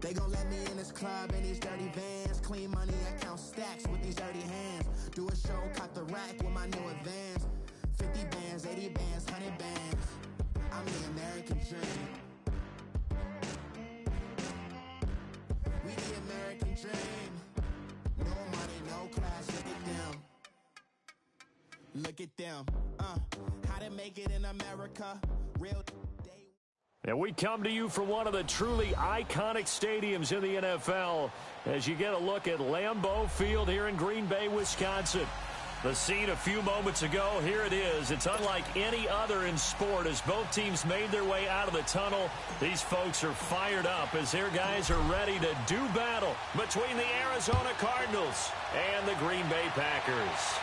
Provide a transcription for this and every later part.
They gon' let me in this club in these dirty vans. Clean money, I count stacks with these dirty hands. Do a show, cop the rack with my new advance. 50 bands, 80 bands, 100 bands. I'm the American dream. We the American dream. No money, no class, look at them. Look at them, how to make it in America. Real day. And we come to you from one of the truly iconic stadiums in the NFL as you get a look at Lambeau Field here in Green Bay, Wisconsin. The scene a few moments ago, here it is. It's unlike any other in sport as both teams made their way out of the tunnel. These folks are fired up as their guys are ready to do battle between the Arizona Cardinals and the Green Bay Packers.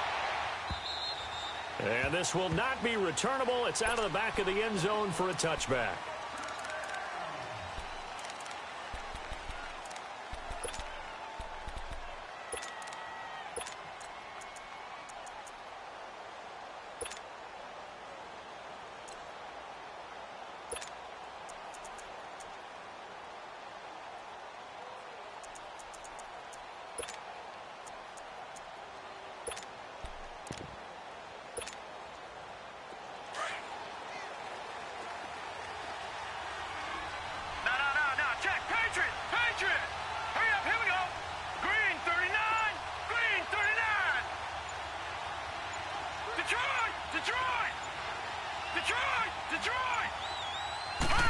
And this will not be returnable. It's out of the back of the end zone for a touchback.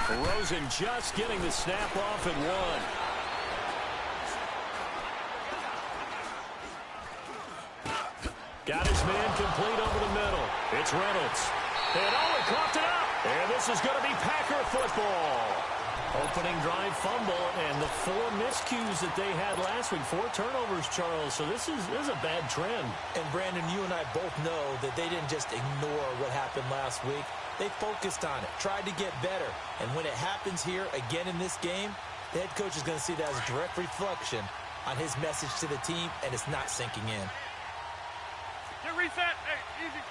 Rosen just getting the snap off at one. Got his man complete over the middle. It's Reynolds. And he coughed it up. And this is going to be Packer football. Opening drive fumble and the 4 miscues that they had last week. 4 turnovers, Charles. So this is a bad trend. And Brandon, you and I both know that they didn't just ignore what happened last week. They focused on it, tried to get better. And when it happens here again in this game, the head coach is going to see that as a direct reflection on his message to the team, and it's not sinking in. Get reset. Hey, easy.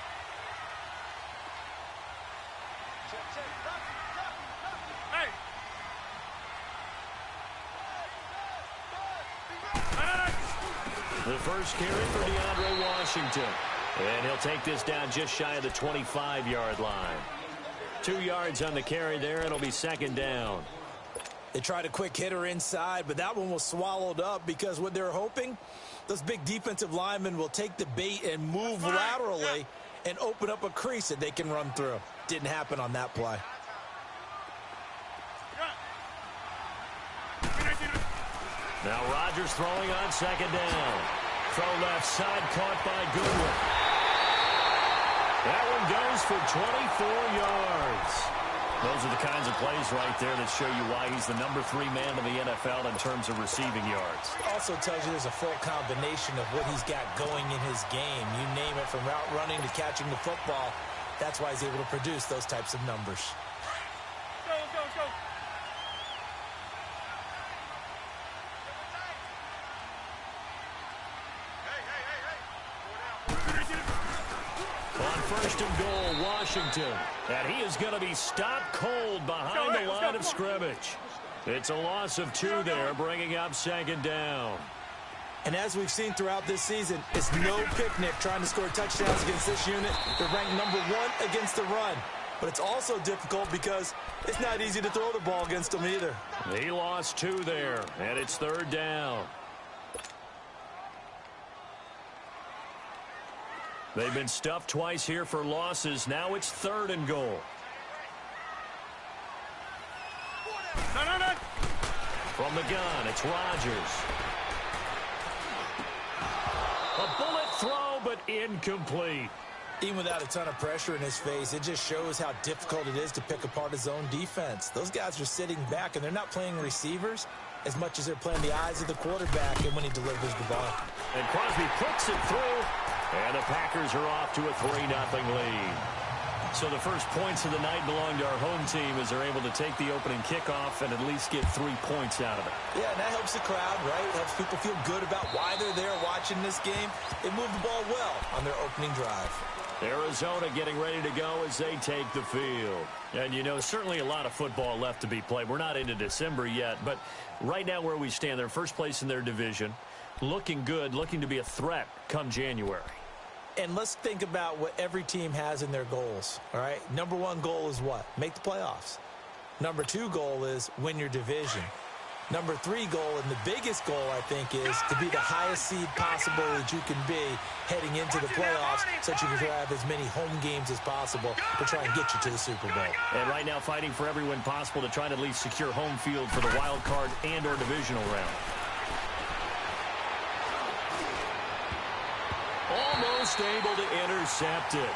Hey. The first carry for DeAndre Washington. And he'll take this down just shy of the 25-yard line. 2 yards on the carry there. It'll be second down. They tried a quick hitter inside, but that one was swallowed up because what they're hoping, those big defensive linemen will take the bait and move laterally and open up a crease that they can run through. Didn't happen on that play. Now Rodgers throwing on second down. Throw left side, caught by Goodwin. That one goes for 24 yards. Those are the kinds of plays right there that show you why he's the number 3 man in the NFL in terms of receiving yards. Also tells you there's a full combination of what he's got going in his game. You name it, from route running to catching the football. That's why he's able to produce those types of numbers. Go. On first and goal, Washington. And he is going to be stopped cold behind the line of scrimmage. It's a loss of 2 there, bringing up second down. And as we've seen throughout this season, it's no picnic trying to score touchdowns against this unit. They're ranked number 1 against the run. But it's also difficult because it's not easy to throw the ball against them either. He lost 2 there, and it's third down. They've been stuffed twice here for losses. Now it's third and goal. No. From the gun, it's Rodgers. A bullet throw, but incomplete. Even without a ton of pressure in his face, it just shows how difficult it is to pick apart his own defense. Those guys are sitting back, and they're not playing receivers as much as they're playing the eyes of the quarterback and when he delivers the ball. And Crosby puts it through, and the Packers are off to a 3-0 lead. So the first points of the night belong to our home team as they're able to take the opening kickoff and at least get 3 points out of it. Yeah, and that helps the crowd, right? Helps people feel good about why they're there watching this game. They moved the ball well on their opening drive. Arizona getting ready to go as they take the field. And, you know, certainly a lot of football left to be played. We're not into December yet, but right now where we stand, they're first place in their division, looking good, looking to be a threat come January. And let's think about what every team has in their goals, all right? Number one goal is what? Make the playoffs. Number two goal is win your division. Number three goal, and the biggest goal, I think, is to be the highest seed possible that you can be heading into the playoffs so that you can have as many home games as possible to try and get you to the Super Bowl. And right now fighting for every win possible to try to at least secure home field for the wild card and or divisional round. Almost able to intercept it.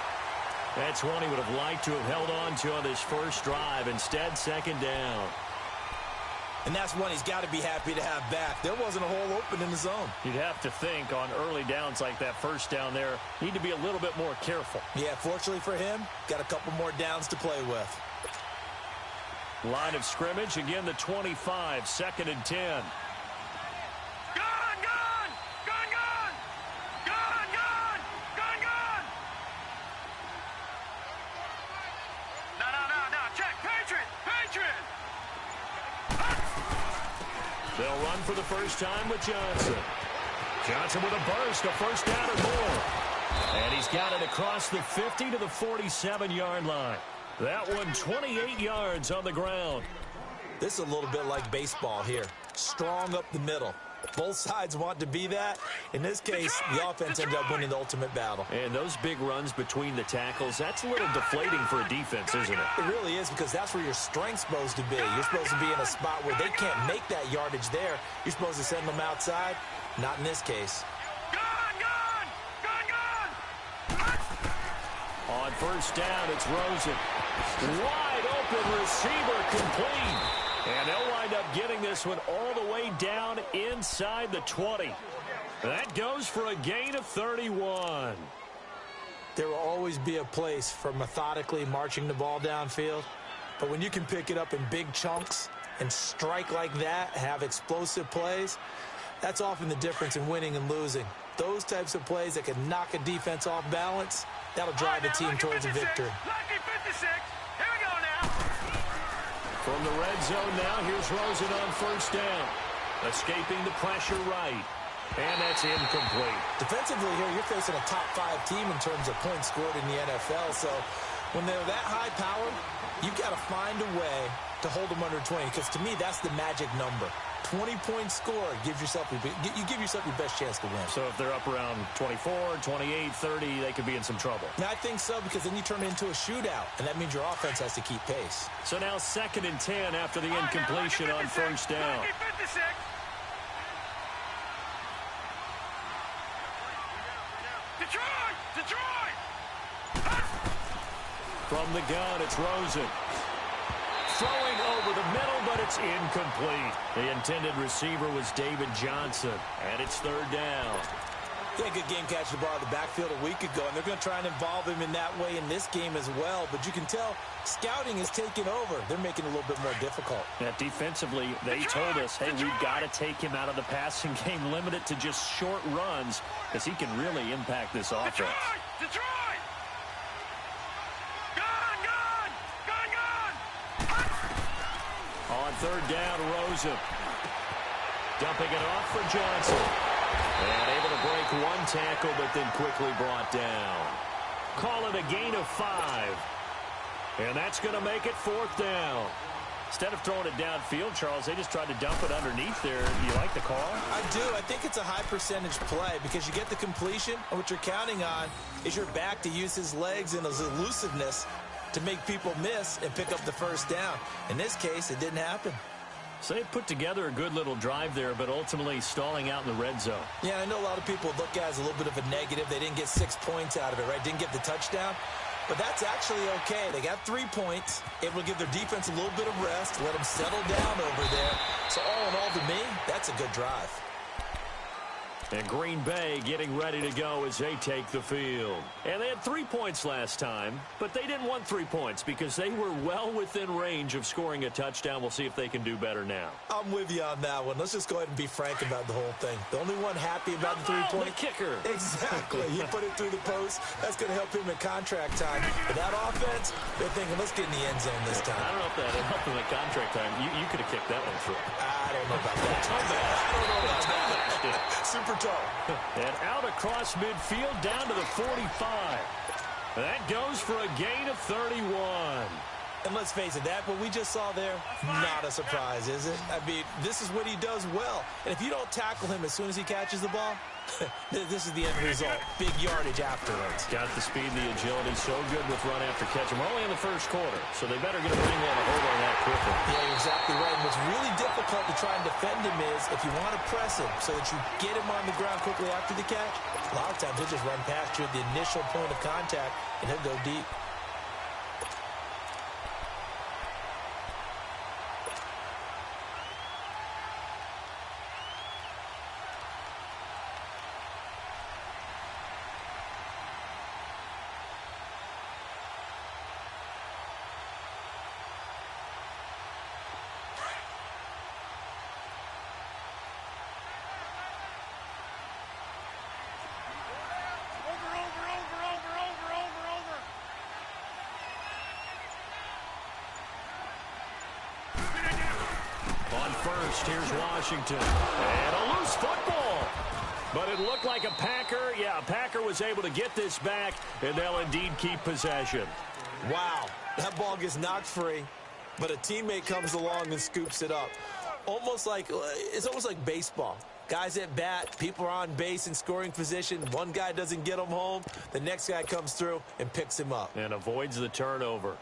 That's one he would have liked to have held on to on this first drive. Instead, second down. And that's one he's got to be happy to have back. There wasn't a hole open in the zone. You'd have to think on early downs like that first down there, need to be a little bit more careful. Yeah, fortunately for him, got a couple more downs to play with. Line of scrimmage, again the 25, second and 10. They'll run for the first time with Johnson. Johnson with a burst, a first down or more. And he's got it across the 50 to the 47-yard line. That one 28 yards on the ground. This is a little bit like baseball here. Strong up the middle. Both sides want to be that. In this case, the offense ended up winning the ultimate battle. And those big runs between the tackles, that's a little deflating for a defense, isn't it? It really is, because that's where your strength's supposed to be. You're supposed to be in a spot where they can't make that yardage there. You're supposed to send them outside. Not in this case. On first down, it's Rosen. Wide open receiver complete. And they'll wind up getting this one all the way down inside the 20. That goes for a gain of 31. There will always be a place for methodically marching the ball downfield. But when you can pick it up in big chunks and strike like that, have explosive plays, that's often the difference in winning and losing. Those types of plays that can knock a defense off balance, that'll drive a team towards a victory. From the red zone now, here's Rosen on first down. Escaping the pressure right. And that's incomplete. Defensively here, you're facing a top-5 team in terms of points scored in the NFL. So when they're that high-powered, you've got to find a way to hold them under 20. Because to me, that's the magic number. 20-point score, you give yourself your best chance to win. So if they're up around 24, 28, 30, they could be in some trouble. Now, I think so, because then you turn it into a shootout, and that means your offense has to keep pace. So now second and 10 after the incompletion on first down. From the gun, it's Rosen. Throwing over the middle, but it's incomplete. The intended receiver was David Johnson, and it's third down. He had a good game catching the ball in the backfield a week ago, and they're going to try and involve him in that way in this game as well. But you can tell scouting is taking over. They're making it a little bit more difficult. Yeah, defensively, they told us, hey, we've got to take him out of the passing game, limit it to just short runs, because he can really impact this offense. On third down, Rosen. Dumping it off for Johnson. And able to break one tackle, but then quickly brought down. Call it a gain of 5. And that's going to make it fourth down. Instead of throwing it downfield, Charles, they just tried to dump it underneath there. You like the call? I do. I think it's a high percentage play because you get the completion, and what you're counting on is your back to use his legs and his elusiveness to make people miss and pick up the first down. In this case, it didn't happen. So they put together a good little drive there, but ultimately stalling out in the red zone. Yeah, I know a lot of people look at it as a little bit of a negative. They didn't get 6 points out of it, right? Didn't get the touchdown. But that's actually okay. They got 3 points. Able to give their defense a little bit of rest, let them settle down over there. So all in all, to me, that's a good drive. And Green Bay getting ready to go as they take the field. And they had 3 points last time, but they didn't want 3 points because they were well within range of scoring a touchdown. We'll see if they can do better now. I'm with you on that one. Let's just go ahead and be frank about the whole thing. The only one happy about the 3-point. The kicker. Exactly. He put it through the post. That's going to help him in contract time. But that offense, they're thinking, let's get in the end zone this time. I don't know if that helped him in contract time. You could have kicked that one through. I don't know about that. I don't know about that. Super tall. And out across midfield down to the 45. That goes for a gain of 31. And let's face it, that what we just saw there, not a surprise, is it? I mean, this is what he does well. And if you don't tackle him as soon as he catches the ball, this is the end result. Big yardage afterwards. Got the speed and the agility, so good with run after catch. We're only in the first quarter, so they better get a ring on a hold on that quickly. Yeah, you're exactly right. And what's really difficult to try and defend him is if you want to press him so that you get him on the ground quickly after the catch, a lot of times he'll just run past you at the initial point of contact, and he'll go deep. First, here's Washington. And a loose football. But it looked like a Packer. Yeah, a Packer was able to get this back, and they'll indeed keep possession. Wow, that ball gets knocked free, but a teammate comes along and scoops it up. It's almost like baseball. Guys at bat, people are on base in scoring position. One guy doesn't get him home. The next guy comes through and picks him up. And avoids the turnover.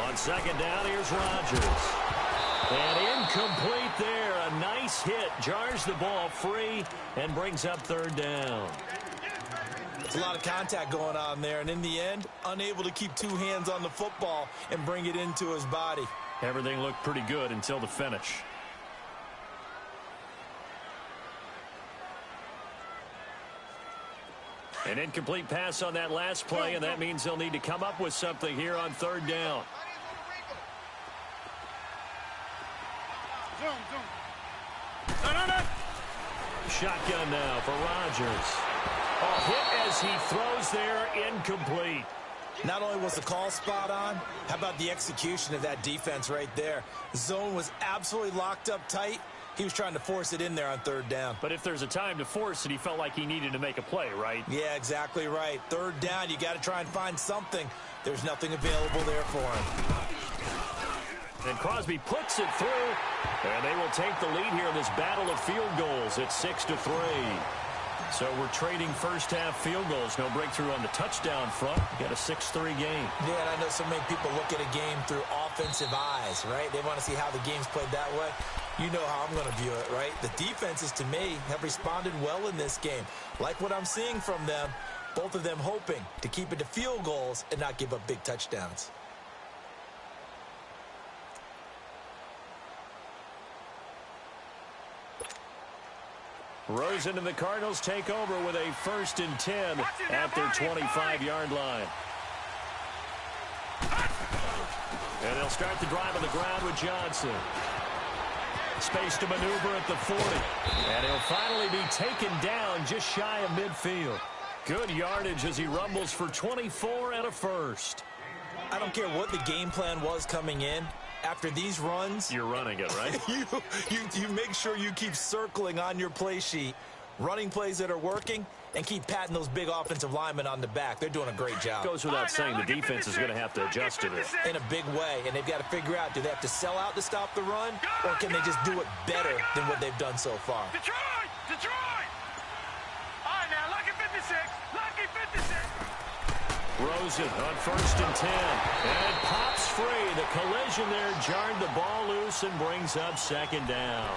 On second down, here's Rodgers. And incomplete there. A nice hit. Jars the ball free and brings up third down. It's a lot of contact going on there. And in the end, unable to keep two hands on the football and bring it into his body. Everything looked pretty good until the finish. An incomplete pass on that last play, and that means they'll need to come up with something here on third down. Shotgun now for Rodgers. A hit as he throws there, incomplete. Not only was the call spot on, how about the execution of that defense right there? The zone was absolutely locked up tight. He was trying to force it in there on third down. But if there's a time to force it, he felt like he needed to make a play, right? Yeah, exactly right. Third down, you got to try and find something. There's nothing available there for him. And Crosby puts it through, and they will take the lead here in this battle of field goals. It's 6-3. So we're trading first-half field goals. No breakthrough on the touchdown front. We got a 6-3 game. Yeah, and I know so many people look at a game through offensive eyes, right? They want to see how the game's played that way. You know how I'm going to view it, right? The defenses, to me, have responded well in this game. Like what I'm seeing from them, both of them hoping to keep it to field goals and not give up big touchdowns. Rosen and the Cardinals take over with a 1st and 10 at their 25-yard line. And they'll start the drive on the ground with Johnson. Space to maneuver at the 40. And he'll finally be taken down just shy of midfield. Good yardage as he rumbles for 24 and a first. I don't care what the game plan was coming in. After these runs, you're running it, right? you make sure you keep circling on your play sheet, running plays that are working, and keep patting those big offensive linemen on the back. They're doing a great job. Goes without saying the defense is going to have to adjust to this. In a big way, and they've got to figure out, do they have to sell out to stop the run, or can they just do it better than what they've done so far? Detroit! All right, now, lucky 56. Lucky 56. Rosen on 1st and 10. And it pops free. The collision there jarred the ball loose and brings up 2nd down.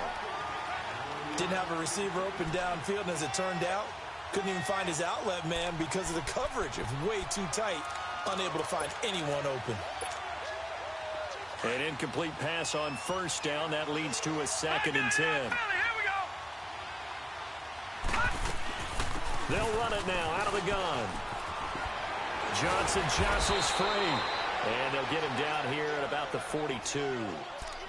Didn't have a receiver open downfield, and as it turned out, couldn't even find his outlet man because of the coverage. It was way too tight, unable to find anyone open. An incomplete pass on first down. That leads to a 2nd and 10. They'll run it now out of the gun. Johnson jostles free, and they'll get him down here at about the 42.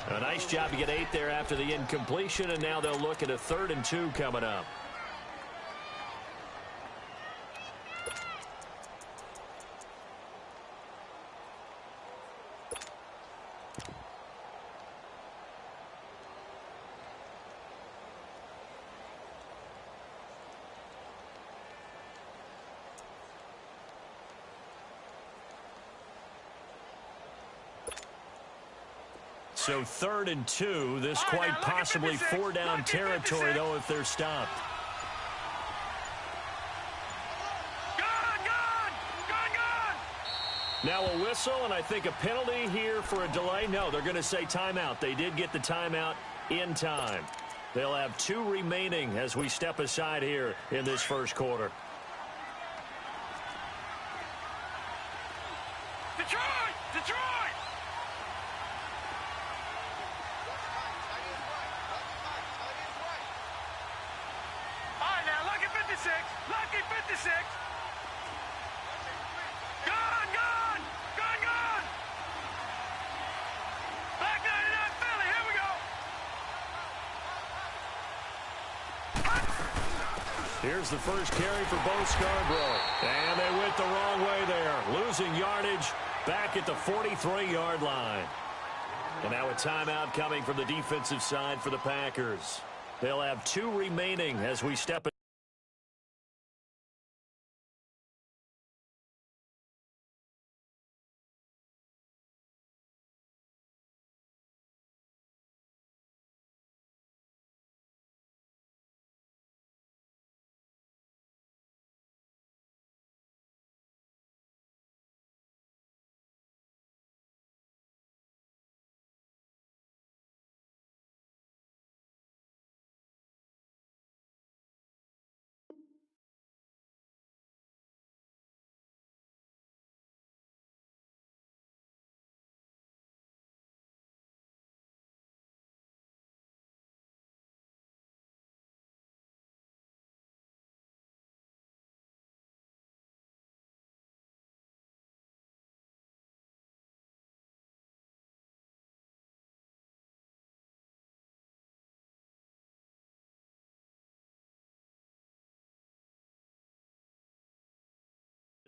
A nice job to get 8 there after the incompletion, and now they'll look at a 3rd and 2 coming up. So 3rd and 2. This quite possibly 4-down territory, though, if they're stopped. Now a whistle, and I think a penalty here for a delay. No, they're going to say timeout. They did get the timeout in time. They'll have 2 remaining as we step aside here in this first quarter. Detroit! Lucky 56. Gone. Back 99 Philly. Here we go. Here's the first carry for Bo Scarborough. And they went the wrong way there. Losing yardage back at the 43-yard line. And now a timeout coming from the defensive side for the Packers. They'll have 2 remaining as we step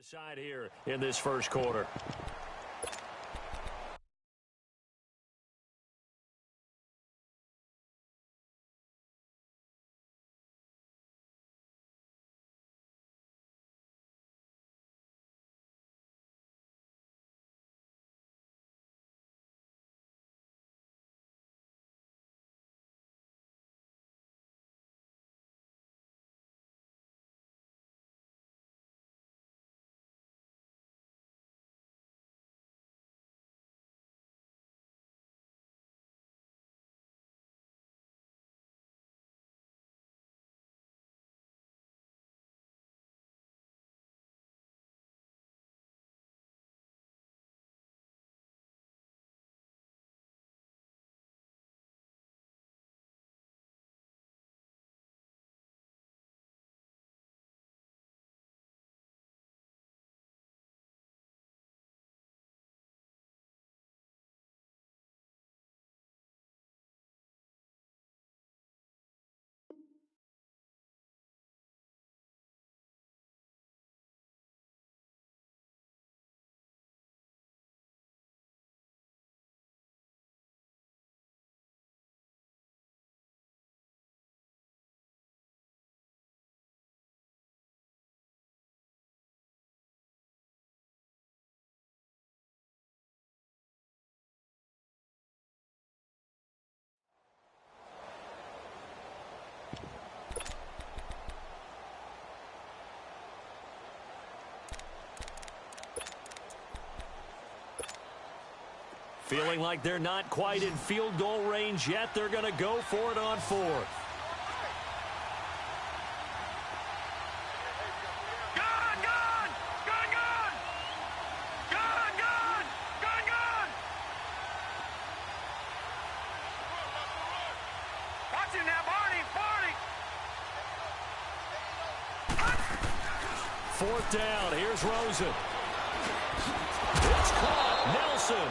aside here in this first quarter. Feeling like they're not quite in field goal range yet. They're going to go for it on 4th. 4th down. Here's Rosen. It's caught. Nelson.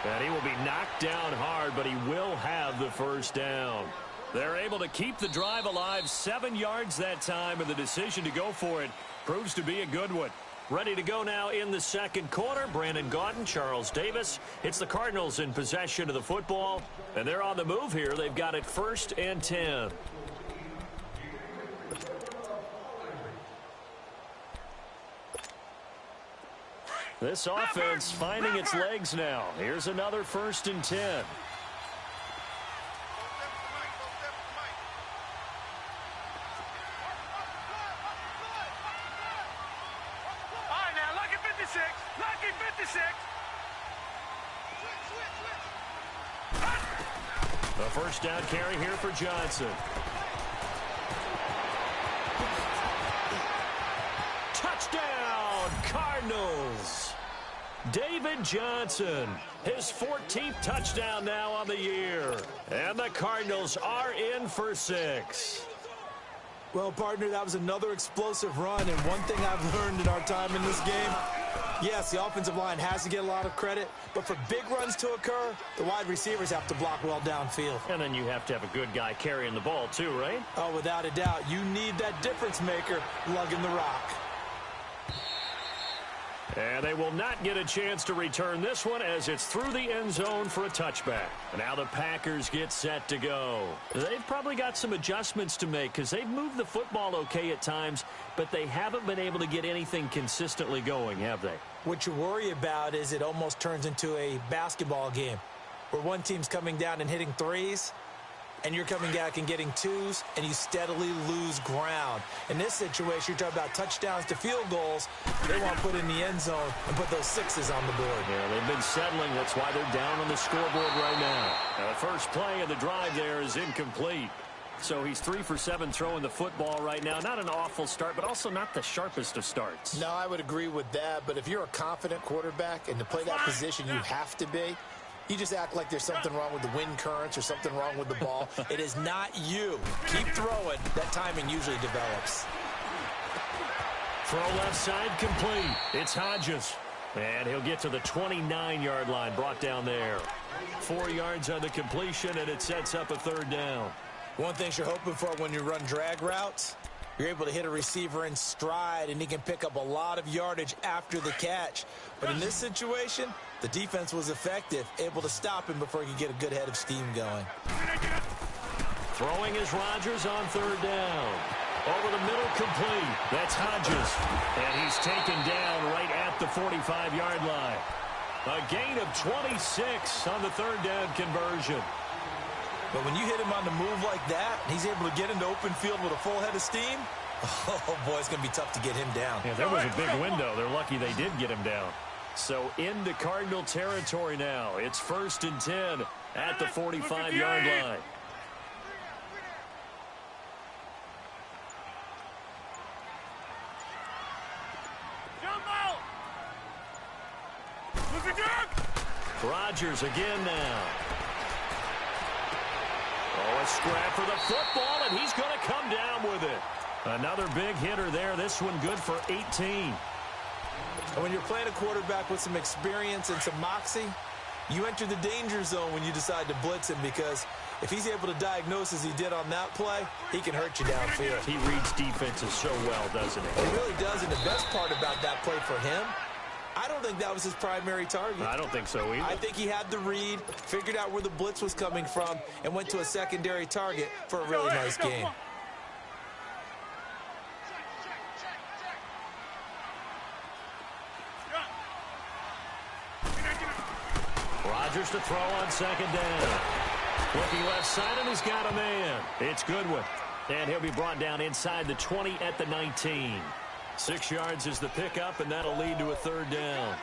And he will be knocked down hard, but he will have the first down. They're able to keep the drive alive, 7 yards that time, and the decision to go for it proves to be a good one. Ready to go now in the second quarter. Brandon Gaudin, Charles Davis. It's the Cardinals in possession of the football, and they're on the move here. They've got it 1st and 10. This offense finding its legs now. Here's another 1st and 10. Lucky 56. The first down carry here for Johnson. Touchdown, Cardinals. David Johnson, his 14th touchdown now on the year. And the Cardinals are in for 6. Well, partner, that was another explosive run, and one thing I've learned in our time in this game, yes, the offensive line has to get a lot of credit, but for big runs to occur, the wide receivers have to block well downfield. And then you have to have a good guy carrying the ball too, right? Oh, without a doubt. You need that difference maker lugging the rock. And they will not get a chance to return this one as it's through the end zone for a touchback. And now the Packers get set to go. They've probably got some adjustments to make because they've moved the football okay at times, but they haven't been able to get anything consistently going, have they? What you worry about is it almost turns into a basketball game where one team's coming down and hitting threes, and you're coming back and getting twos, and you steadily lose ground. In this situation, you're talking about touchdowns to field goals. They want to put in the end zone and put those 6s on the board. Yeah, they've been settling. That's why they're down on the scoreboard right now. Now the first play of the drive there is incomplete. So he's 3 for 7 throwing the football right now. Not an awful start, but also not the sharpest of starts. No, I would agree with that. But if you're a confident quarterback and to play that position, you have to be. You just act like there's something wrong with the wind currents or something wrong with the ball. It is not you. Keep throwing. That timing usually develops. Throw left side complete. It's Hodges. And he'll get to the 29-yard line, brought down there. 4 yards on the completion, and it sets up a 3rd down. One thing you're hoping for when you run drag routes, you're able to hit a receiver in stride, and he can pick up a lot of yardage after the catch. But in this situation, the defense was effective, able to stop him before he could get a good head of steam going. Throwing is Rodgers on 3rd down. Over the middle, complete. That's Hodges. And he's taken down right at the 45-yard line. A gain of 26 on the 3rd down conversion. But when you hit him on the move like that, he's able to get into open field with a full head of steam, oh, boy, it's going to be tough to get him down. Yeah, there was a big window. They're lucky they did get him down. So into Cardinal territory now. It's 1st and 10 at the 45-yard line. Rodgers again now. Oh, a scrap for the football, and he's going to come down with it. Another big hitter there. This one good for 18. And when you're playing a quarterback with some experience and some moxie, you enter the danger zone when you decide to blitz him, because if he's able to diagnose as he did on that play, he can hurt you downfield. He reads defenses so well, doesn't he? He really does, and the best part about that play for him, I don't think that was his primary target. I don't think so either. I think he had the read, figured out where the blitz was coming from, and went to a secondary target for a really nice game. Rodgers to throw on 2nd down. Looking left side, and he's got a man. It's Goodwin. And he'll be brought down inside the 20 at the 19. 6 yards is the pickup, and that'll lead to a 3rd down.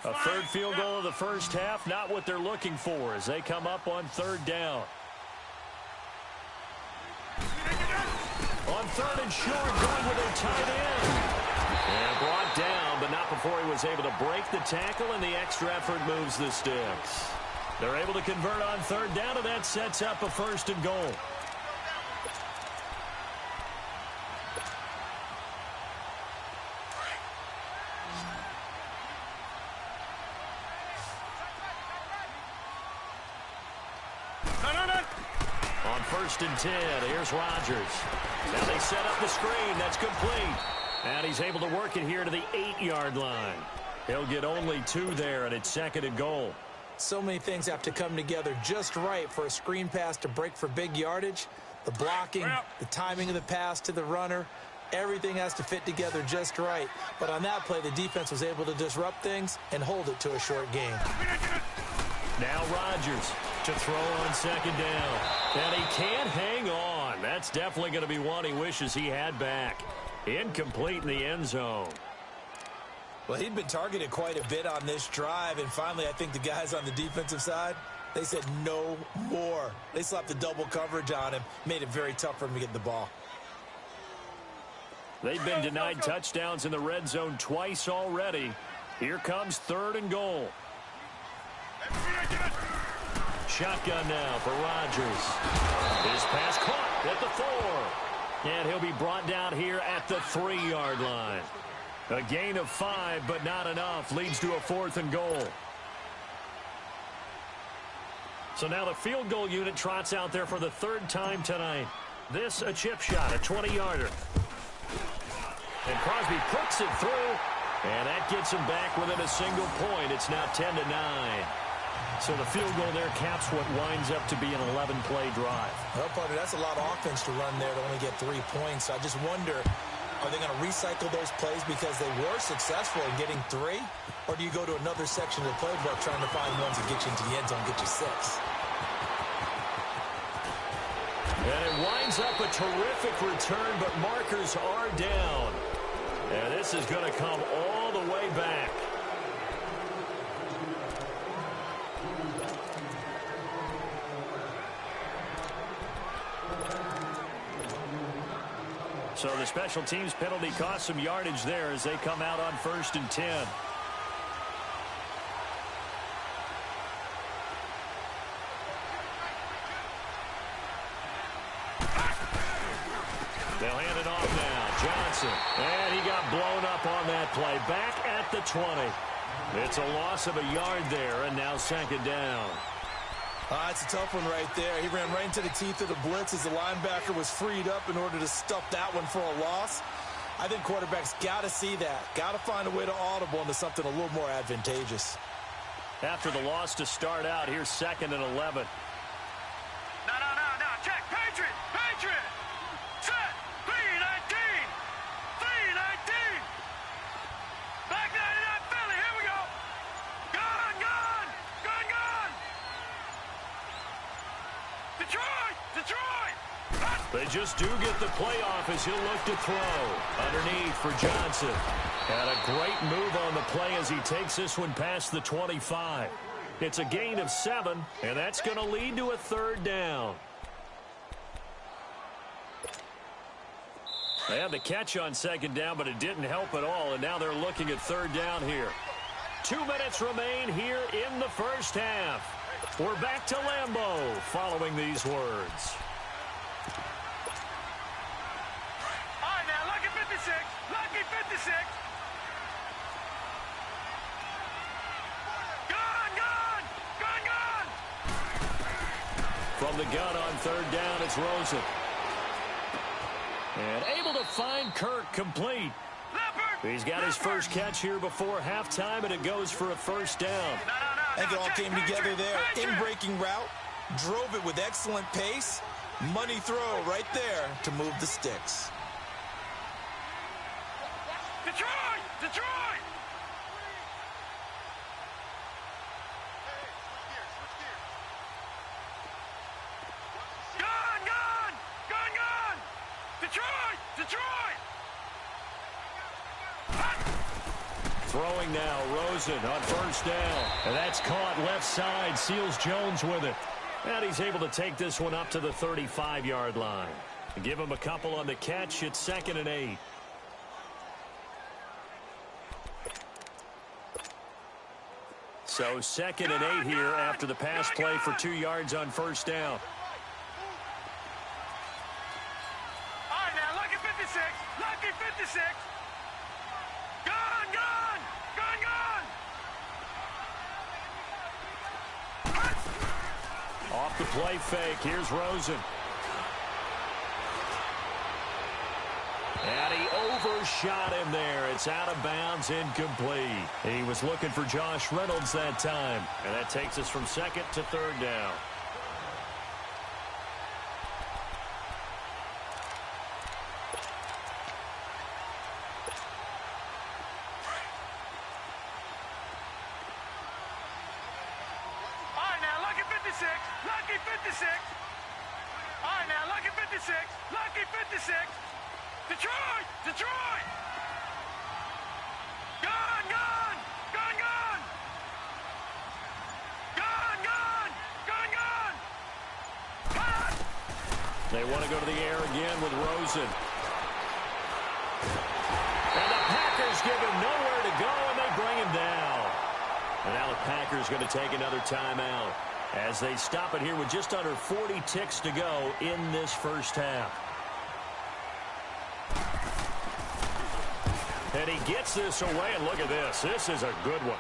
A 3rd field goal of the first half, not what they're looking for as they come up on 3rd down. On 3rd and short, going with their tight end. And brought down, but not before he was able to break the tackle, and the extra effort moves the sticks. They're able to convert on 3rd down, and that sets up a 1st and goal. On 1st and 10, here's Rodgers. Now they set up the screen. That's complete. And he's able to work it here to the 8-yard line. He'll get only 2 there, and it's 2nd and goal. So many things have to come together just right for a screen pass to break for big yardage. The blocking, the timing of the pass to the runner, everything has to fit together just right. But on that play, the defense was able to disrupt things and hold it to a short game. Now Rodgers to throw on 2nd down. And he can't hang on. That's definitely going to be one he wishes he had back. Incomplete in the end zone. Well, he'd been targeted quite a bit on this drive, and finally I think the guys on the defensive side, they said no more. They slapped the double coverage on him, made it very tough for him to get the ball. They've been denied touchdowns in the red zone twice already. Here comes 3rd and goal. Shotgun now for Rodgers. His pass caught at the 4. And he'll be brought down here at the 3-yard line. A gain of 5, but not enough. Leads to a 4th and goal. So now the field goal unit trots out there for the 3rd time tonight. This a chip shot, a 20-yarder. And Crosby puts it through. And that gets him back within a single point. It's now 10-9. So the field goal there caps what winds up to be an 11-play drive. Well, partner, that's a lot of offense to run there to only get 3 points. I just wonder, are they going to recycle those plays because they were successful in getting 3? Or do you go to another section of the playbook trying to find ones that get you into the end zone, get you 6? And it winds up a terrific return, but markers are down. And this is going to come all the way back. So the special teams penalty cost some yardage there as they come out on 1st and 10. They'll hand it off now. Johnson. And he got blown up on that play. Back at the 20. It's a loss of a yard there, and now 2nd down. It's a tough one right there. He ran right into the teeth of the blitz as the linebacker was freed up in order to stuff that one for a loss. I think quarterbacks got to see that. Got to find a way to audible into something a little more advantageous. After the loss to start out, here's 2nd and 11. No. Check. Patriot. Set. 3-19. Back 99 Philly. Here we go. Gone. Detroit. They just do get the playoff as he'll look to throw. Underneath for Johnson. And a great move on the play as he takes this one past the 25. It's a gain of 7, and that's going to lead to a 3rd down. They had the catch on 2nd down, but it didn't help at all, and now they're looking at 3rd down here. 2 minutes remain here in the first half. We're back to Lambeau following these words. All right, now, lucky 56. Gone. From the gun on 3rd down, it's Rosen. And able to find Kirk complete. He's got his first catch here before halftime, and it goes for a 1st down. I think it all came together there. In-breaking route, drove it with excellent pace. Money throw right there to move the sticks. Detroit! Gone! Detroit! Throwing now, Rosen on 1st down. And that's caught left side. Seals Jones with it. And he's able to take this one up to the 35-yard line. Give him a couple on the catch. It's 2nd and 8. So 2nd and 8 here after the pass play for 2 yards on 1st down. All right, now, lucky 56. Gone. Off the play fake. Here's Rosen. first shot in there. It's out of bounds, incomplete. He was looking for Josh Reynolds that time. And that takes us from second to third down. All right, now, lucky 56. Lucky 56. All right, now, lucky 56. Lucky 56. Detroit! Detroit! Gone! Gone! Gone! Gone! Gone! Gone! Gone! Gone! Cut! They want to go to the air again with Rosen. And the Packers give him nowhere to go, and they bring him down. And now the Packers going to take another timeout as they stop it here with just under 40 ticks to go in this first half. And he gets this away, and look at this. This is a good one.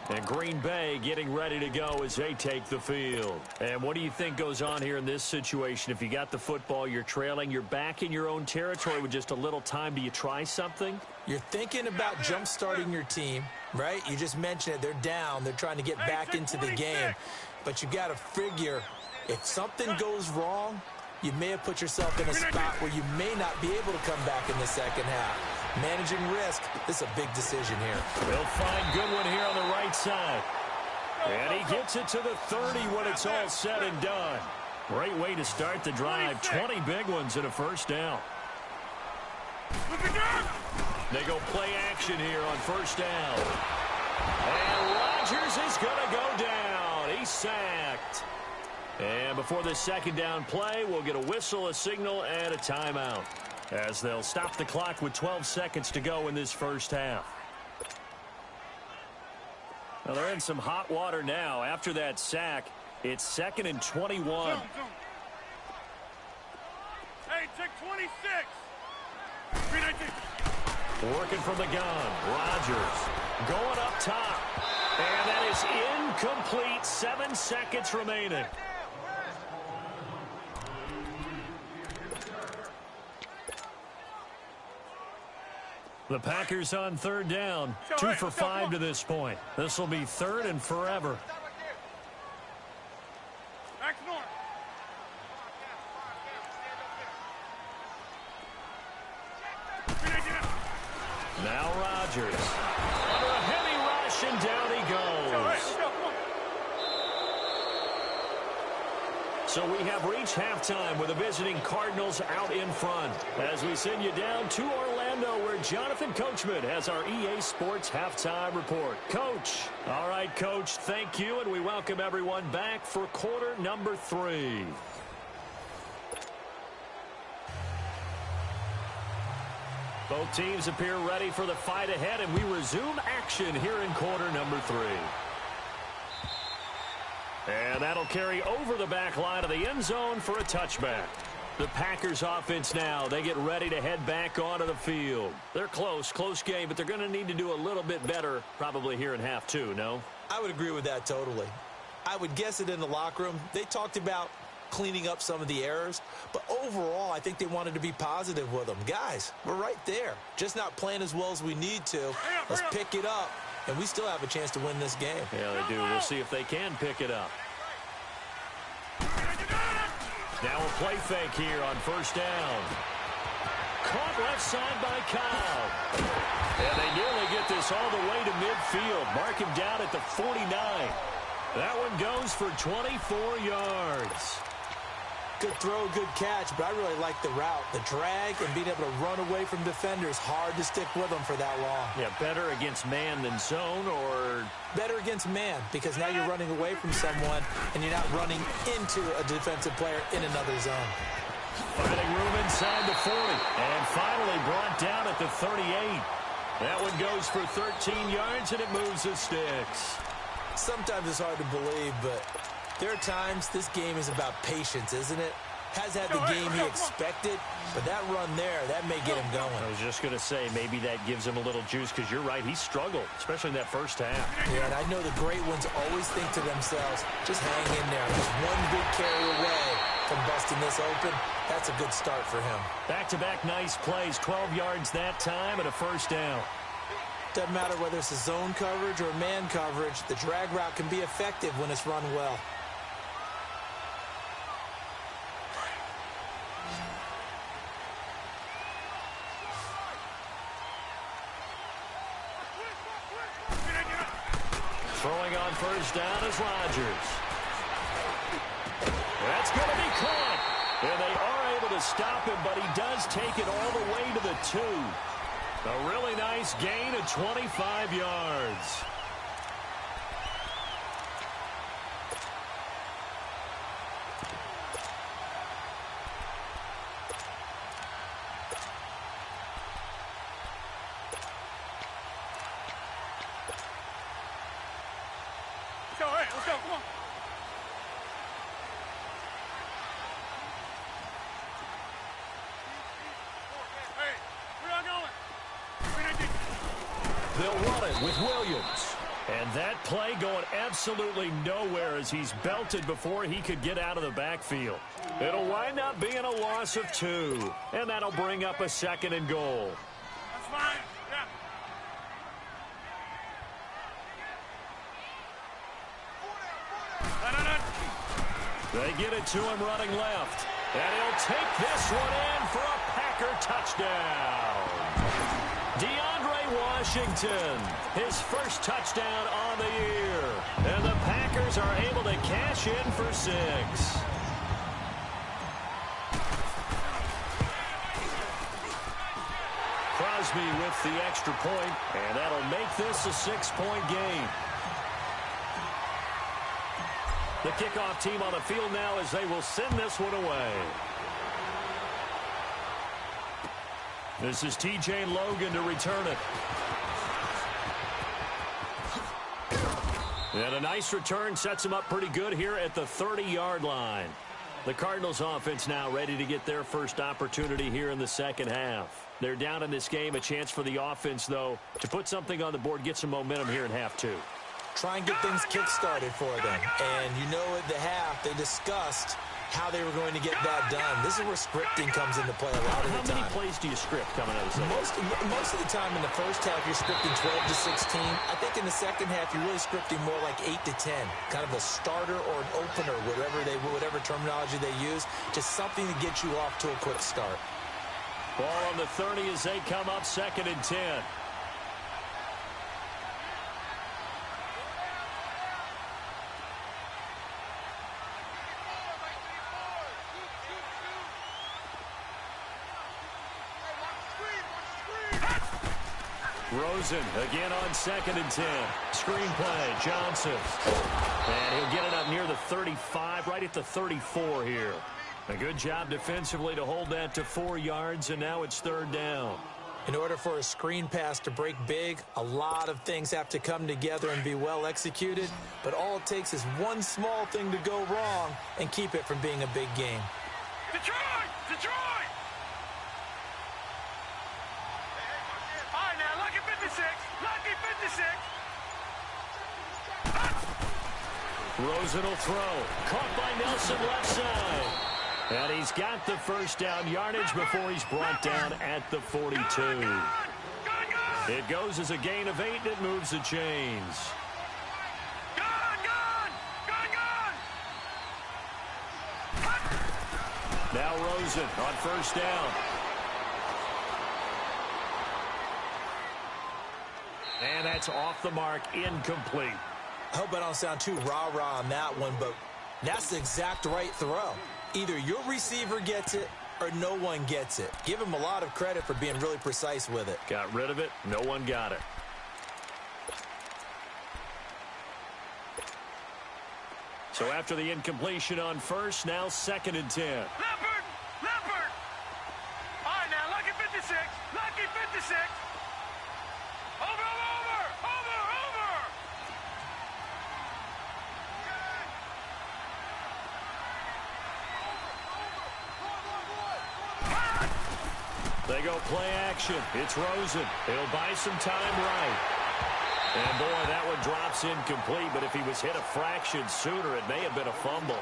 And Green Bay getting ready to go as they take the field. And what do you think goes on here in this situation? If you got the football, you're trailing, you're back in your own territory with just a little time. Do you try something? You're thinking about jump-starting your team, right? You just mentioned it. They're down. They're trying to get back into the game. But you got to figure if something goes wrong, you may have put yourself in a spot where you may not be able to come back in the second half. Managing risk, this is a big decision here. They'll find Goodwin here on the right side. And he gets it to the 30 when it's all said and done. Great way to start the drive. 20 big ones and a first down. They go play action here on first down. And Rodgers is going to go down. He's sacked. And before this second down play, we'll get a whistle, a signal, and a timeout, as they'll stop the clock with 12 seconds to go in this first half. Now they're in some hot water now. After that sack, it's 2nd and 21. Hey, check 26. 319. Working from the gun. Rodgers going up top. And that is incomplete. 7 seconds remaining. The Packers on third down. 2 for 5 to this point. This will be 3rd and forever. Back north. Now Rodgers. Under a heavy rush, and down he goes. So we have reached halftime with the visiting Cardinals out in front, as we send you down to Orlando, where Jonathan Coachman has our EA Sports Halftime Report. Coach. All right, Coach, thank you, and we welcome everyone back for quarter number 3. Both teams appear ready for the fight ahead, and we resume action here in quarter number 3. And that'll carry over the back line of the end zone for a touchback. The Packers offense now, they get ready to head back onto the field. They're close game, but they're going to need to do a little bit better probably here in half 2, no? I would agree with that totally. I would guess it in the locker room. They talked about cleaning up some of the errors, but overall, I think they wanted to be positive with them. Guys, we're right there. Just not playing as well as we need to. Let's pick it up. And we still have a chance to win this game. Yeah, they do. We'll see if they can pick it up. Now a play fake here on first down. Caught left side by Kyle. And they nearly get this all the way to midfield. Mark him down at the 49. That one goes for 24 yards. Good throw, good catch, but I really like the route. The drag and being able to run away from defenders. Hard to stick with them for that long. Yeah, better against man than zone, or? Better against man, because now you're running away from someone and you're not running into a defensive player in another zone. Finding room inside the 40. And finally brought down at the 38. That one goes for 13 yards, and it moves the sticks. Sometimes it's hard to believe, but there are times this game is about patience, isn't it? Has had the game he expected, but that run there, that may get him going. I was just going to say, maybe that gives him a little juice, because you're right, he struggled, especially in that first half. Yeah, and I know the great ones always think to themselves, just hang in there. Just one big carry away, from busting this open. That's a good start for him. Back-to-back nice plays, 12 yards that time and a first down. Doesn't matter whether it's a zone coverage or man coverage, the drag route can be effective when it's run well. Throwing on first down is Rodgers. That's going to be caught. And they are able to stop him, but he does take it all the way to the 2. A really nice gain of 25 yards. Let's go, hey, let's go, come on. Hey, we're not going. They'll run it with Williams. And that play going absolutely nowhere as he's belted before he could get out of the backfield. It'll wind up being a loss of 2. And that'll bring up a 2nd and goal. That's fine, yeah. They get it to him running left. And he'll take this one in for a Packer touchdown. DeAndre Washington, his first touchdown on the year. And the Packers are able to cash in for 6. Crosby with the extra point, and that'll make this a 6-point game. The kickoff team on the field now as they will send this one away. This is T.J. Logan to return it. And a nice return sets him up pretty good here at the 30-yard line. The Cardinals offense now ready to get their first opportunity here in the second half. They're down in this game. A chance for the offense, though, to put something on the board, get some momentum here in half 2. Try and get things kick-started for them. And you know at the half, they discussed how they were going to get that done. This is where scripting comes into play a lot of the time. How many plays do you script coming out of the second? Most of the time in the first half, you're scripting 12 to 16. I think in the second half, you're really scripting more like 8 to 10. Kind of a starter or an opener, whatever terminology they use. Just something to get you off to a quick start. Ball on the 30 as they come up 2nd and 10. Rosen again on 2nd and 10. Screen play, Johnson. And he'll get it up near the 35, right at the 34 here. A good job defensively to hold that to 4 yards, and now it's 3rd down. In order for a screen pass to break big, a lot of things have to come together and be well executed, but all it takes is one small thing to go wrong and keep it from being a big game. Detroit! Detroit! All right, now, lucky 56. Lucky 56. Rosen will throw. Caught by Nelson left side. And he's got the first down yardage before he's brought down at the 42. It goes as a gain of 8, and it moves the chains. Now Rosen on first down. And that's off the mark, incomplete. I hope I don't sound too rah-rah on that one, but that's the exact right throw. Either your receiver gets it or no one gets it. Give him a lot of credit for being really precise with it. Got rid of it. No one got it. So after the incompletion on first, now 2nd and 10. Leopard! Leopard! All right, now, lucky 56. Lucky 56. Over, over, over, over! They go play action. It's Rosen. He'll buy some time right. And, boy, that one drops incomplete. But if he was hit a fraction sooner, it may have been a fumble.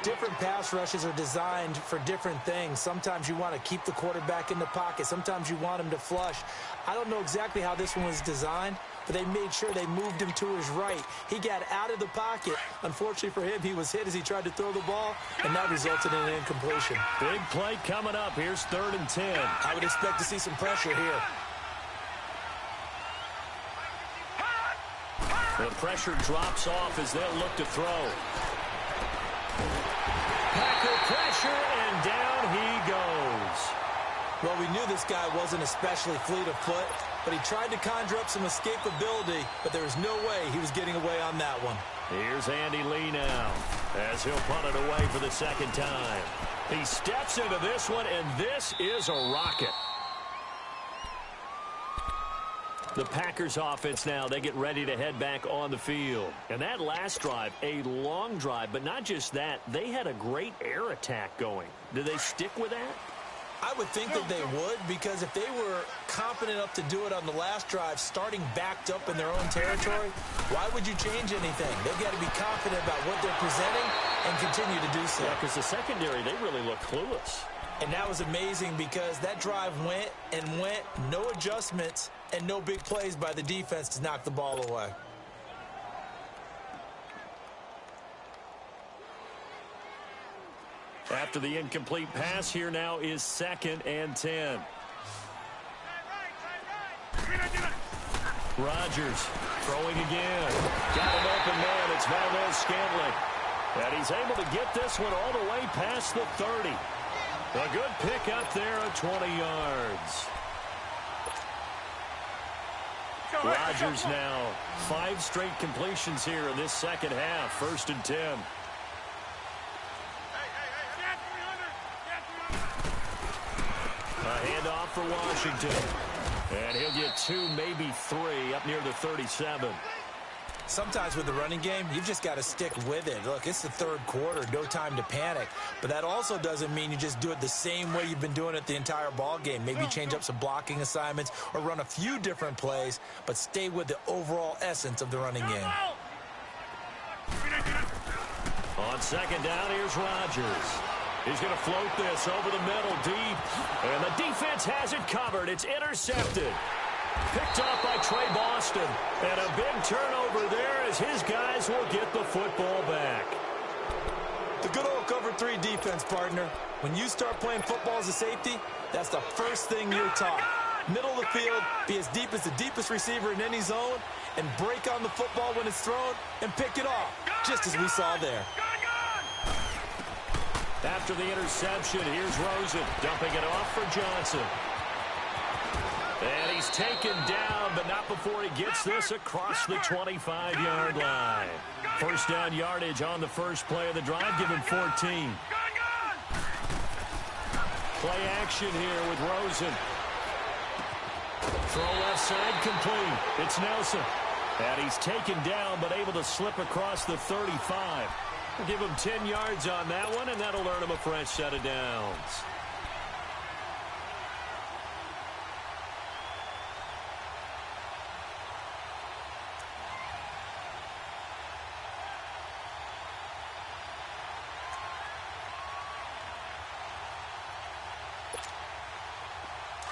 different pass rushes are designed for different things. Sometimes you want to keep the quarterback in the pocket. Sometimes you want him to flush. I don't know exactly how this one was designed, but they made sure they moved him to his right. He got out of the pocket. Unfortunately for him, he was hit as he tried to throw the ball, and that resulted in an incompletion. Big play coming up. Here's 3rd and 10. I would expect to see some pressure here. The pressure drops off as they'll look to throw. Packer pressure, and down he goes. Well, we knew this guy wasn't especially fleet of foot, but he tried to conjure up some escapability, but there was no way he was getting away on that one. Here's Andy Lee now, as he'll punt it away for the 2nd time. He steps into this one, and this is a rocket. The Packers offense now, they get ready to head back on the field. And that last drive, a long drive, but not just that, they had a great air attack going. Do they stick with that? I would think that they would, because if they were competent enough to do it on the last drive, starting backed up in their own territory, why would you change anything? They've got to be confident about what they're presenting and continue to do so. Yeah, because the secondary, they really look clueless. And that was amazing because that drive went and went, no adjustments, and no big plays by the defense to knock the ball away. After the incomplete pass, here now is 2nd and 10. Rodgers throwing again. Got an open man. It's Valdes-Scantling. And he's able to get this one all the way past the 30. A good pick up there at 20 yards. Rodgers now 5 straight completions here in this 2nd half. 1st and 10. A handoff for Washington. And he'll get 2, maybe 3 up near the 37. Sometimes with the running game, you've just got to stick with it. Look, it's the 3rd quarter, no time to panic. But that also doesn't mean you just do it the same way you've been doing it the entire ball game. Maybe change up some blocking assignments or run a few different plays, but stay with the overall essence of the running game. On 2nd down, here's Rodgers. He's going to float this over the middle deep. And the defense has it covered. It's intercepted. Picked off by Trey Boston. And a big turnover there as his guys will get the football back. The good old cover 3 defense, partner. When you start playing football as a safety, that's the first thing you're taught. Middle of the field, be as deep as the deepest receiver in any zone, and break on the football when it's thrown and pick it off, just as we saw there. After the interception, here's Rosen dumping it off for Johnson. And he's taken down, but not before he gets this across the 25-yard line. 1st down yardage on the first play of the drive, give him 14. Play action here with Rosen. Throw left side complete. It's Nelson. And he's taken down, but able to slip across the 35. We'll give him 10 yards on that one, and that'll earn him a fresh set of downs.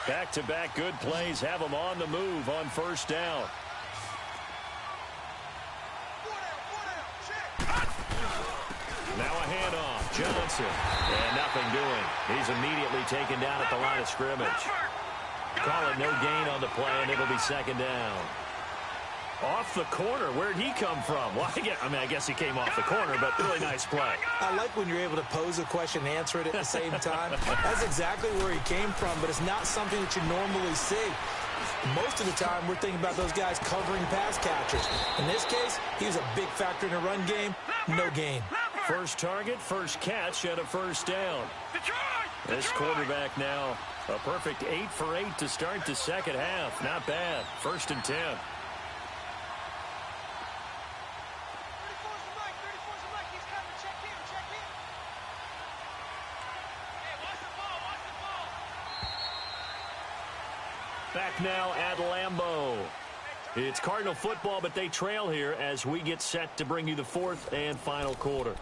Back-to-back good plays have them on the move on 1st down. Now a handoff. Johnson. And nothing doing. He's immediately taken down at the line of scrimmage. Call it no gain on the play, and it'll be 2nd down. Off the corner. Where'd he come from? Well, I guess he came off the corner, but really nice play. I like when you're able to pose a question and answer it at the same time. That's exactly where he came from, but it's not something that you normally see. Most of the time, we're thinking about those guys covering pass catchers. In this case, he was a big factor in the run game. No gain. First target, first catch, and a 1st down. This quarterback now, a perfect 8 for 8 to start the 2nd half. Not bad. 1st and 10. Back now at Lambeau. It's Cardinal football, but they trail here as we get set to bring you the 4th and final quarter.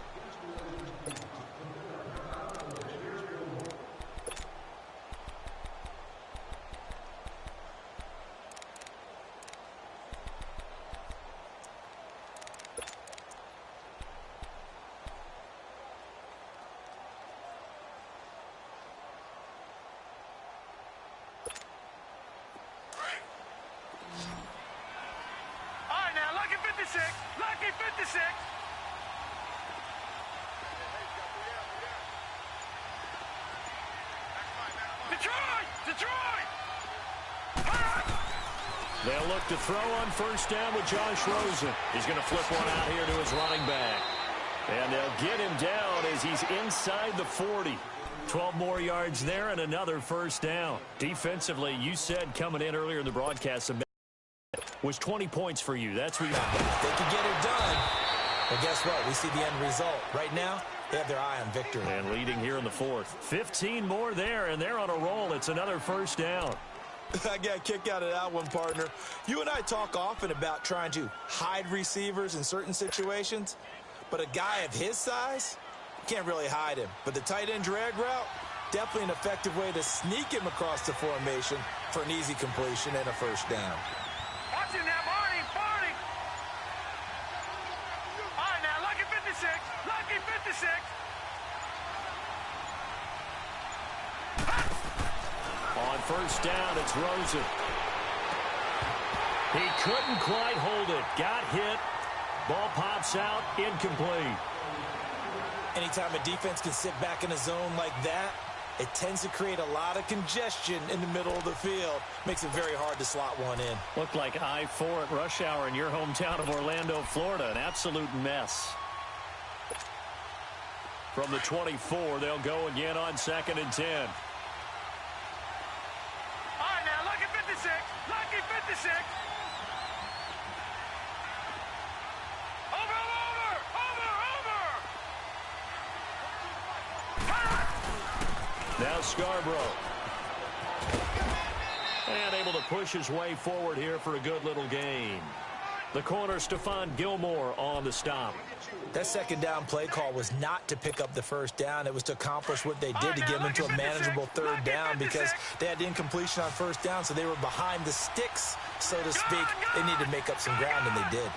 56. Detroit! Detroit! They'll look to throw on first down with Josh Rosen. He's going to flip one out here to his running back. And they'll get him down as he's inside the 40. 12 more yards there and another first down. Defensively, you said coming in earlier in the broadcast, was 20 points for you. That's what you got. They can get it done. Well, guess what? We see the end result. Right now, they have their eye on victory. And leading here in the fourth. 15 more there, and they're on a roll. It's another first down. I got a kick out of that one, partner. You and I talk often about trying to hide receivers in certain situations, but a guy of his size, can't really hide him. But the tight end drag route, definitely an effective way to sneak him across the formation for an easy completion and a first down. Watch him now, Barney, Barney. All right, now, Lucky 56, Lucky 56. On first down, it's Rosen. He couldn't quite hold it. Got hit. Ball pops out, incomplete. Anytime a defense can sit back in a zone like that, it tends to create a lot of congestion in the middle of the field. Makes it very hard to slot one in. Looked like I-4 at rush hour in your hometown of Orlando, Florida. An absolute mess. From the 24, they'll go again on 2nd and 10. All right, now, Lucky 56, Lucky 56. Now Scarborough. And able to push his way forward here for a good little gain. The corner, Stephon Gilmore, on the stop. That second down play call was not to pick up the first down. It was to accomplish what they did to get them into a manageable third down because they had incompletion on first down, so they were behind the sticks, so to speak. They needed to make up some ground, and they did.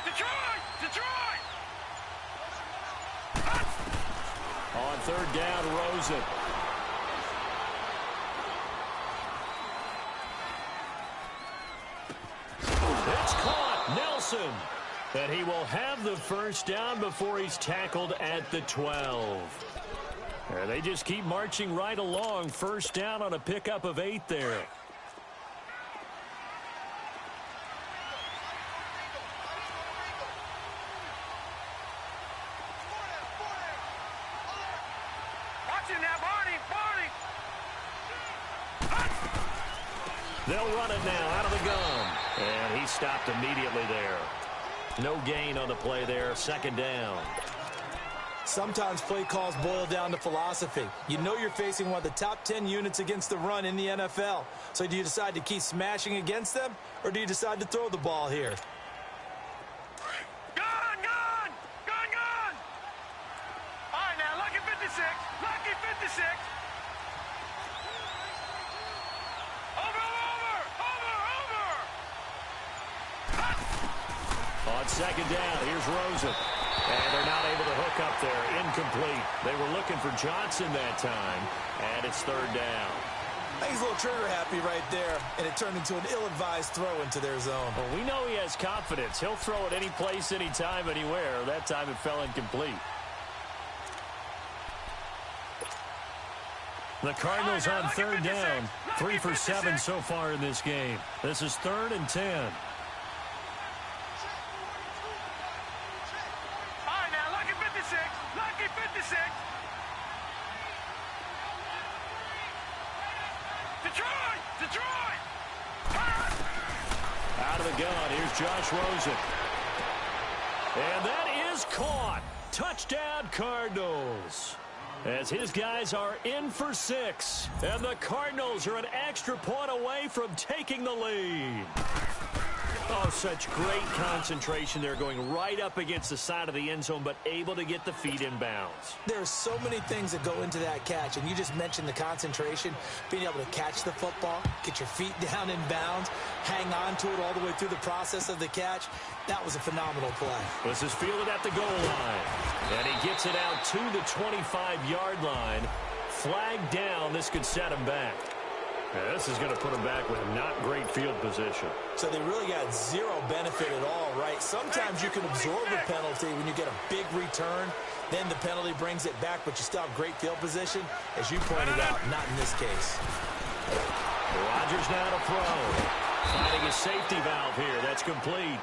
Detroit! Detroit! On third down, Rosen. It's caught. Nelson. And he will have the first down before he's tackled at the 12. And they just keep marching right along. First down on a pickup of 8 there. They'll run it now out of the gun. And he stopped immediately there. No gain on the play there. Second down. Sometimes play calls boil down to philosophy. You know you're facing one of the top 10 units against the run in the NFL. So do you decide to keep smashing against them, or do you decide to throw the ball here? Gun! Gun! Gun! Gun! All right, now, Lucky 56. Lucky 56. On second down, here's Rosen. And they're not able to hook up there. Incomplete. They were looking for Johnson that time. And it's third down. I think he's a little trigger happy right there. And it turned into an ill-advised throw into their zone. Well, we know he has confidence. He'll throw it any place, anytime, anywhere. That time it fell incomplete. The Cardinals on third down. 3 for 7 so far in this game. This is 3rd and 10. Lucky 56. Detroit! Detroit! Out of the gun, here's Josh Rosen. And that is caught. Touchdown, Cardinals. As his guys are in for 6. And the Cardinals are an extra point away from taking the lead. Oh, such great concentration there, going right up against the side of the end zone, but able to get the feet in bounds. There's so many things that go into that catch, and you just mentioned the concentration, being able to catch the football, get your feet down in bounds, hang on to it all the way through the process of the catch. That was a phenomenal play. This is fielded at the goal line, and he gets it out to the 25-yard line. Flag down. This could set him back. Yeah, this is going to put them back with not great field position. So they really got zero benefit at all, right? Sometimes you can absorb a penalty when you get a big return. Then the penalty brings it back, but you still have great field position. As you pointed out, not in this case. Rodgers now to throw. Finding a safety valve here. That's complete.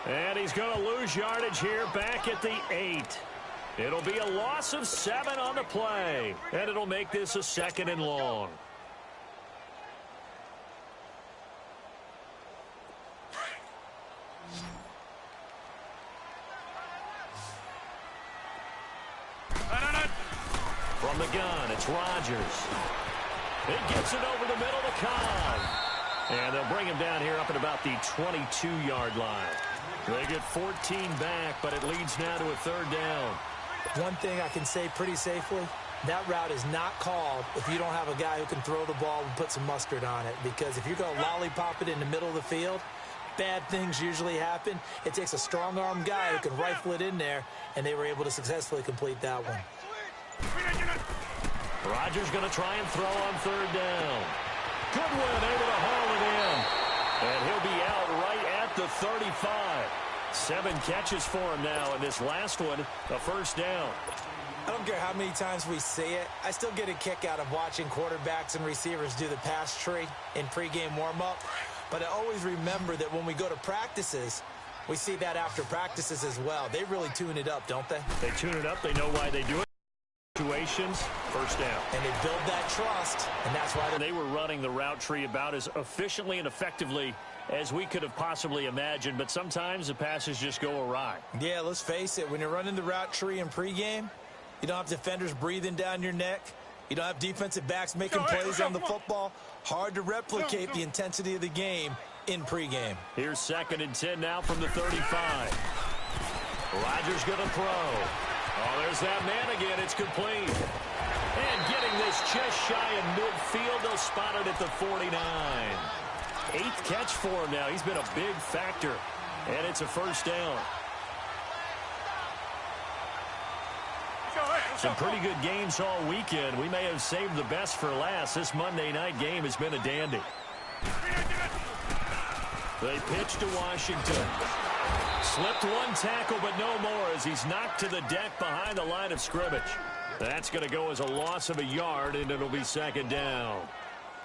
And he's going to lose yardage here back at the 8. It'll be a loss of 7 on the play. And it'll make this a 2nd and long. From the gun, it's Rodgers. He gets it over the middle to Cobb. And they'll bring him down here up at about the 22-yard line. They get 14 back, but it leads now to a 3rd down. One thing I can say pretty safely, that route is not called if you don't have a guy who can throw the ball and put some mustard on it. Because if you're going to lollipop it in the middle of the field, bad things usually happen. It takes a strong-arm guy who can rifle it in there, and they were able to successfully complete that one. Rodgers going to try and throw on 3rd down. Goodwin able to haul it in. And he'll be out right at the 35. 7 catches for him now, and this last one, a 1st down. I don't care how many times we see it. I still get a kick out of watching quarterbacks and receivers do the pass tree in pregame warm-up. But I always remember that when we go to practices, we see that after practices as well. They really tune it up, don't they? They tune it up. They know why they do it. Situations, 1st down. And they build that trust, and that's why they were running the route tree about as efficiently and effectively as we could have possibly imagined, but sometimes the passes just go awry. Yeah, let's face it. When you're running the route tree in pregame, you don't have defenders breathing down your neck. You don't have defensive backs making plays on the football. Hard to replicate the intensity of the game in pregame. Here's 2nd and 10 now from the 35. Rodgers going to throw. Oh, there's that man again. It's complete. And getting this just shy of midfield. They'll spot it at the 49. 8th catch for him now. He's been a big factor. And it's a 1st down. Some pretty good games all weekend. We may have saved the best for last. This Monday night game has been a dandy. They pitch to Washington. Slipped one tackle, but no more as he's knocked to the deck behind the line of scrimmage. That's going to go as a loss of a yard, and it'll be 2nd down.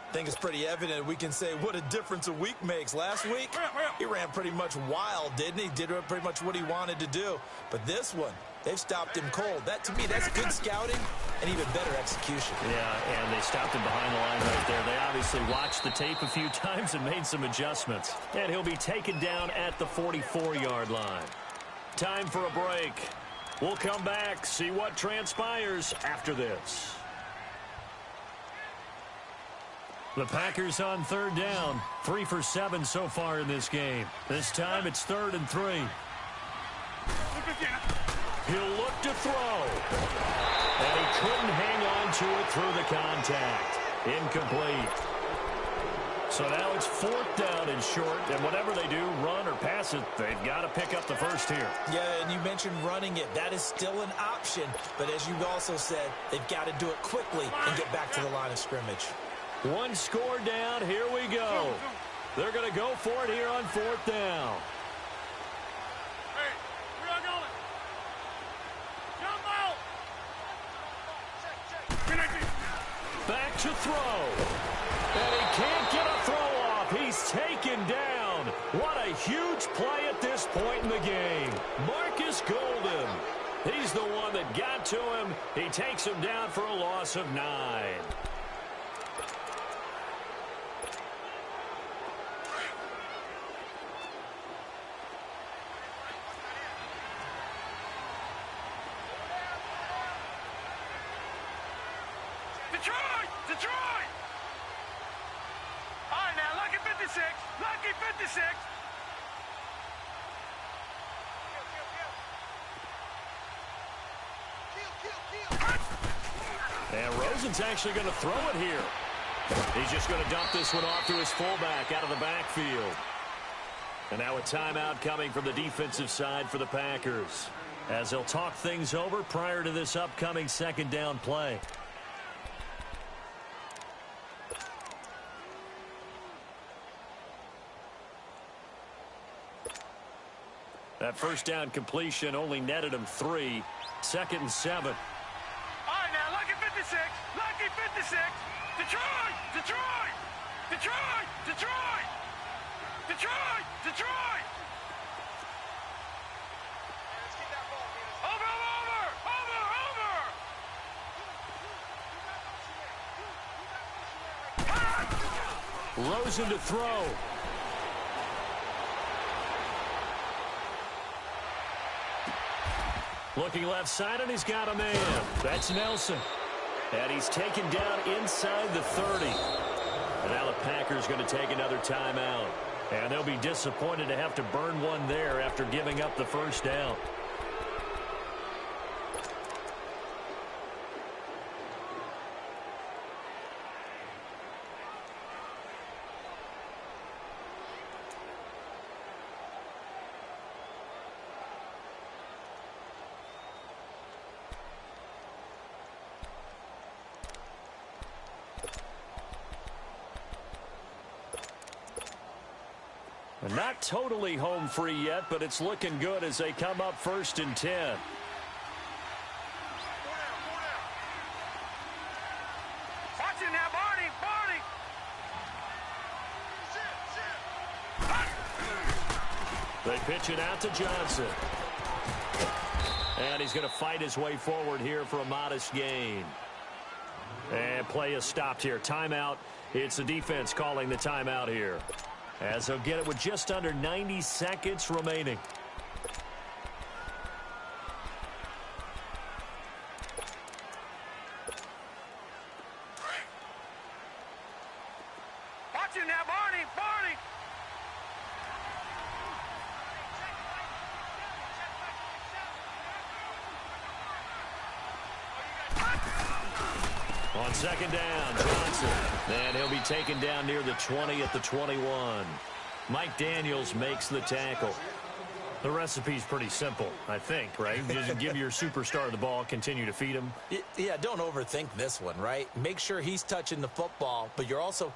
I think it's pretty evident we can say what a difference a week makes. Last week, he ran pretty much wild, didn't he? Did pretty much what he wanted to do. But this one, they've stopped him cold. That, to me, that's good scouting and even better execution. Yeah, and they stopped him behind the line right there. They obviously watched the tape a few times and made some adjustments. And he'll be taken down at the 44-yard line. Time for a break. We'll come back, see what transpires after this. The Packers on 3rd down. 3 for 7 so far in this game. This time it's 3rd and 3. He'll look to throw. And he couldn't hang on to it through the contact. Incomplete. So now it's 4th down and short. And whatever they do, run or pass it, they've got to pick up the 1st here. Yeah, and you mentioned running it. That is still an option. But as you also said, they've got to do it quickly and get back to the line of scrimmage. 1 score down. Here we go. They're going to go for it here on 4th down. Hey, we are going. Jump out. Back to throw. And he can't get a throw off. He's taken down. What a huge play at this point in the game. Marcus Golden. He's the one that got to him. He takes him down for a loss of 9. Detroit! Detroit! All right, now, lucky 56. Lucky 56. And Rosen's actually going to throw it here. He's just going to dump this one off to his fullback out of the backfield. And now a timeout coming from the defensive side for the Packers, as they'll talk things over prior to this upcoming 2nd down play. That first down completion only netted him 3. 2nd and 7. All right, now, lucky 56. Lucky 56. Detroit! Detroit! Detroit! Detroit! Detroit! Detroit! Over, over, over, over! Rosen to throw. Looking left side, and he's got a man. That's Nelson. And he's taken down inside the 30. And now the Packers going to take another timeout. And they'll be disappointed to have to burn one there after giving up the first down. Not totally home free yet, but it's looking good as they come up 1st and 10. Watch it now, Barney! Barney! They pitch it out to Johnson. And he's going to fight his way forward here for a modest gain. And play is stopped here. Timeout. It's the defense calling the timeout here, as they'll get it with just under 90 seconds remaining. Watch it now, Barney! Barney! On 2nd down, Johnson. And he'll be taken down near the 20 at the 21. Mike Daniels makes the tackle. The recipe's pretty simple, I think, right? Just give your superstar the ball, continue to feed him. Yeah, don't overthink this one, right? Make sure he's touching the football, but you're also